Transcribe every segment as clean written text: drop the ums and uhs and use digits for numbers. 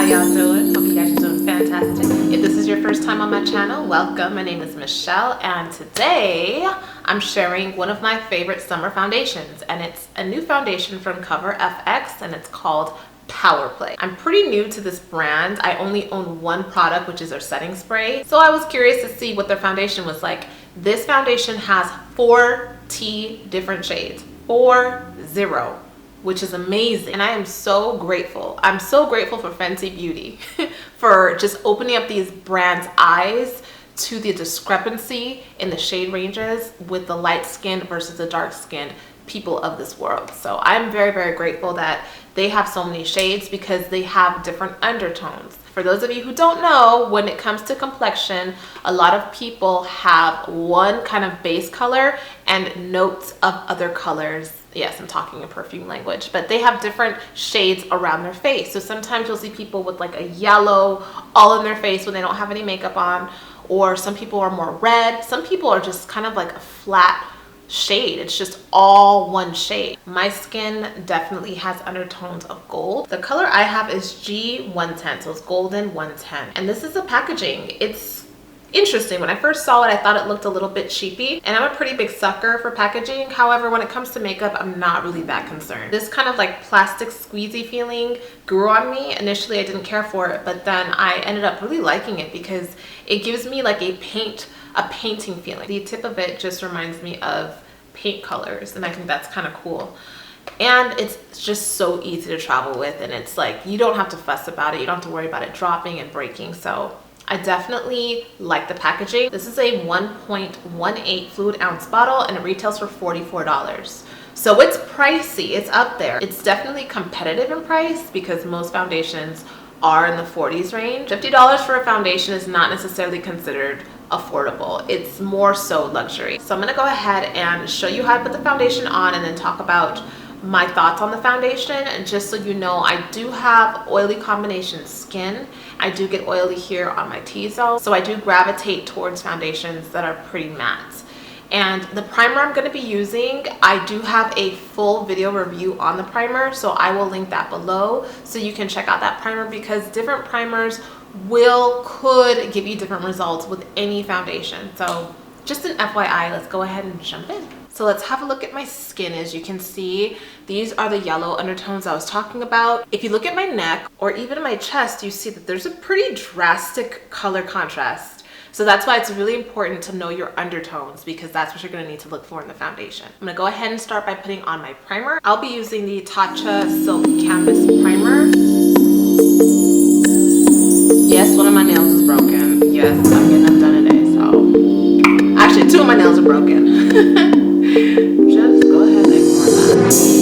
y'all doing? Hope you guys are doing fantastic. If this is your first time on my channel, welcome. My name is Michelle, and today I'm sharing one of my favorite summer foundations, and it's a new foundation from Cover FX, and it's called Power Play. I'm pretty new to this brand. I only own one product, which is their setting spray. So I was curious to see what their foundation was like. This foundation has 40 different shades, 40, which is amazing. And I am so grateful. I'm so grateful for MICHE Beauty for just opening up these brands' eyes to the discrepancy in the shade ranges with the light skinned versus the dark skinned people of this world. So I'm very, very grateful that they have so many shades because they have different undertones. For those of you who don't know, when it comes to complexion, a lot of people have one kind of base color and notes of other colors. Yes, I'm talking in perfume language, but they have different shades around their face. So sometimes you'll see people with like a yellow all in their face when they don't have any makeup on, or some people are more red. Some people are just kind of like a flat shade. It's just all one shade. My skin definitely has undertones of gold. The color I have is G110, so it's golden 110. And this is the packaging. It's interesting. When I first saw it, I thought it looked a little bit cheapy, and I'm a pretty big sucker for packaging. However, when it comes to makeup, I'm not really that concerned. This kind of like plastic squeezy feeling grew on me. Initially, I didn't care for it, but then I ended up really liking it because it gives me like a painting feeling. The tip of it just reminds me of paint colors, and I think that's kind of cool. And it's just so easy to travel with, and it's like you don't have to fuss about it. You don't have to worry about it dropping and breaking. So I definitely like the packaging. This is a 1.18 fluid ounce bottle, and it retails for $44. So it's pricey. It's up there. It's definitely competitive in price because most foundations are in the 40s range. $50 for a foundation is not necessarily considered affordable. It's more so luxury. So I'm gonna go ahead and show you how to put the foundation on and then talk about my thoughts on the foundation. And just so you know, I do have oily combination skin. I do get oily here on my T-zone, so I do gravitate towards foundations that are pretty matte. And the primer I'm going to be using, I do have a full video review on the primer, so I will link that below so you can check out that primer, because different primers could give you different results with any foundation. So just an FYI, let's go ahead and jump in. So let's have a look at my skin. As you can see, these are the yellow undertones I was talking about. If you look at my neck or even my chest, you see that there's a pretty drastic color contrast. So that's why it's really important to know your undertones, because that's what you're going to need to look for in the foundation. I'm going to go ahead and start by putting on my primer. I'll be using the Tatcha Silk Canvas Primer. Yes, one of my nails is broken. Yes, I'm getting them done today. So actually, two of my nails are broken. Just go ahead and ignore that.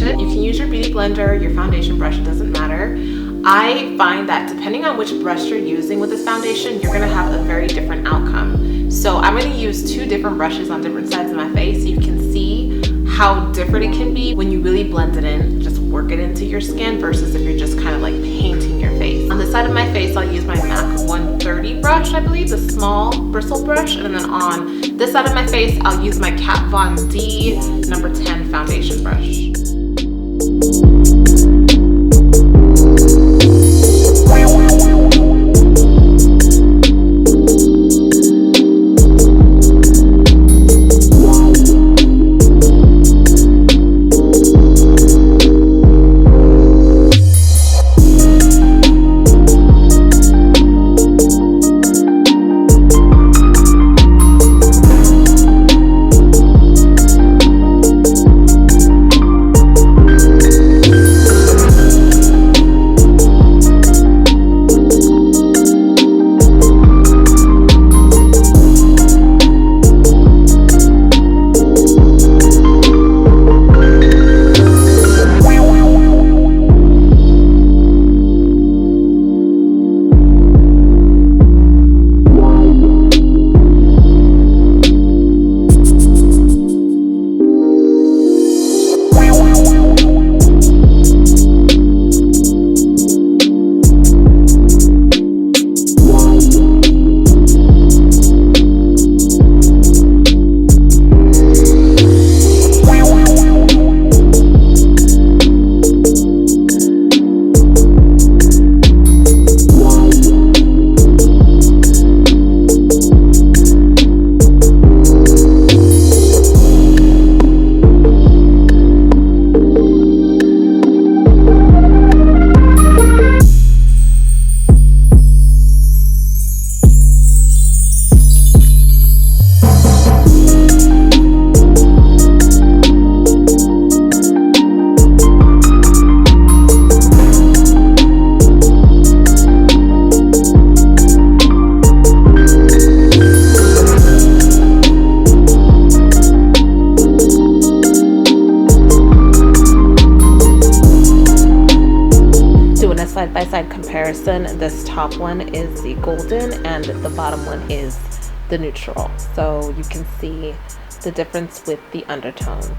You can use your beauty blender, your foundation brush, it doesn't matter. I find that depending on which brush you're using with this foundation, you're gonna have a very different outcome. So I'm gonna use two different brushes on different sides of my face so you can see how different it can be when you really blend it in, just work it into your skin, versus if you're just kind of like painting your face. On the side of my face, I'll use my MAC 130 brush, I believe, the small bristle brush. And then on this side of my face, I'll use my Kat Von D number 10 foundation brush. comparison, this top one is the golden and the bottom one is the neutral. So you can see the difference with the undertones.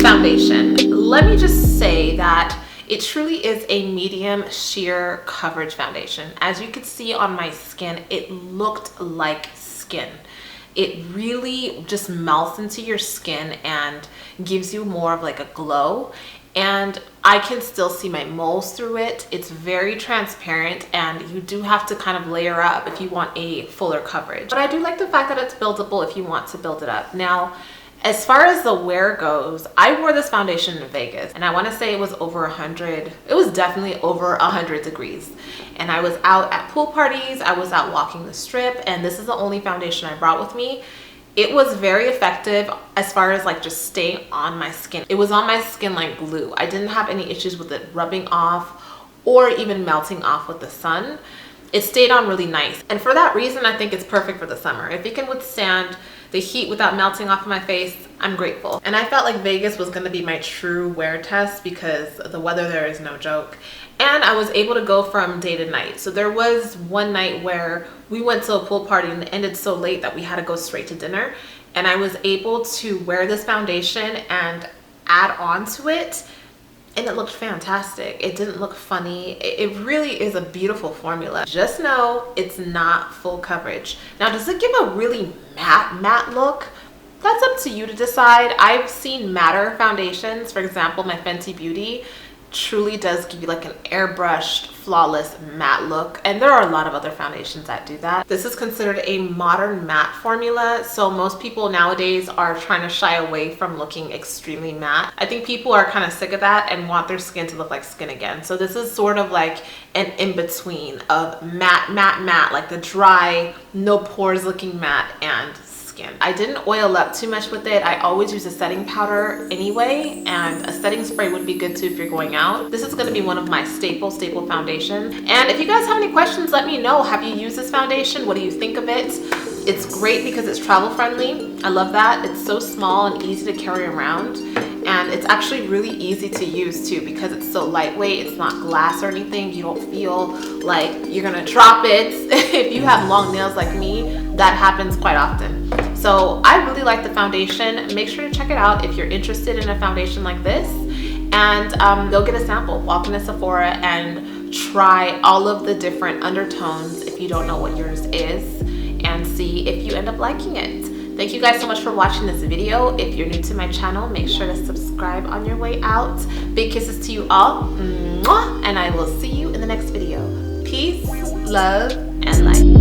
Foundation. Let me just say that it truly is a medium sheer coverage foundation. As you can see on my skin, it looked like skin. It really just melts into your skin and gives you more of like a glow. And I can still see my moles through it. It's very transparent, and you do have to kind of layer up if you want a fuller coverage. But I do like the fact that it's buildable if you want to build it up. Now, as far as the wear goes, I wore this foundation in Vegas, and I want to say it was over 100. It was definitely over 100 degrees. And I was out at pool parties, I was out walking the strip, and this is the only foundation I brought with me. It was very effective as far as like just staying on my skin. It was on my skin like glue. I didn't have any issues with it rubbing off or even melting off with the sun. It stayed on really nice. And for that reason, I think it's perfect for the summer. If it can withstand the heat without melting off of my face, I'm grateful. And I felt like Vegas was gonna be my true wear test because the weather there is no joke. And I was able to go from day to night. So there was one night where we went to a pool party and it ended so late that we had to go straight to dinner. And I was able to wear this foundation and add on to it, and it looked fantastic. It didn't look funny. It really is a beautiful formula. Just know it's not full coverage. Now, does it give a really matte look? That's up to you to decide. I've seen matter foundations. For example, my Fenty Beauty truly does give you like an airbrushed, flawless matte look. And there are a lot of other foundations that do that. This is considered a modern matte formula. So most people nowadays are trying to shy away from looking extremely matte. I think people are kind of sick of that and want their skin to look like skin again. So this is sort of like an in-between of matte, like the dry, no pores looking matte and skin. I didn't oil up too much with it. I always use a setting powder anyway, and a setting spray would be good too if you're going out. This is going to be one of my staple foundations. And if you guys have any questions, let me know. Have you used this foundation? What do you think of it? It's great because it's travel friendly. I love that. It's so small and easy to carry around. And it's actually really easy to use too because it's so lightweight. It's not glass or anything. You don't feel like you're gonna drop it. If you have long nails like me, that happens quite often. So I really like the foundation. Make sure to check it out if you're interested in a foundation like this. And go get a sample. Walk into Sephora and try all of the different undertones if you don't know what yours is, and see if you end up liking it. Thank you guys so much for watching this video. If you're new to my channel, make sure to subscribe on your way out. Big kisses to you all. Mwah! And I will see you in the next video. Peace, love, and light.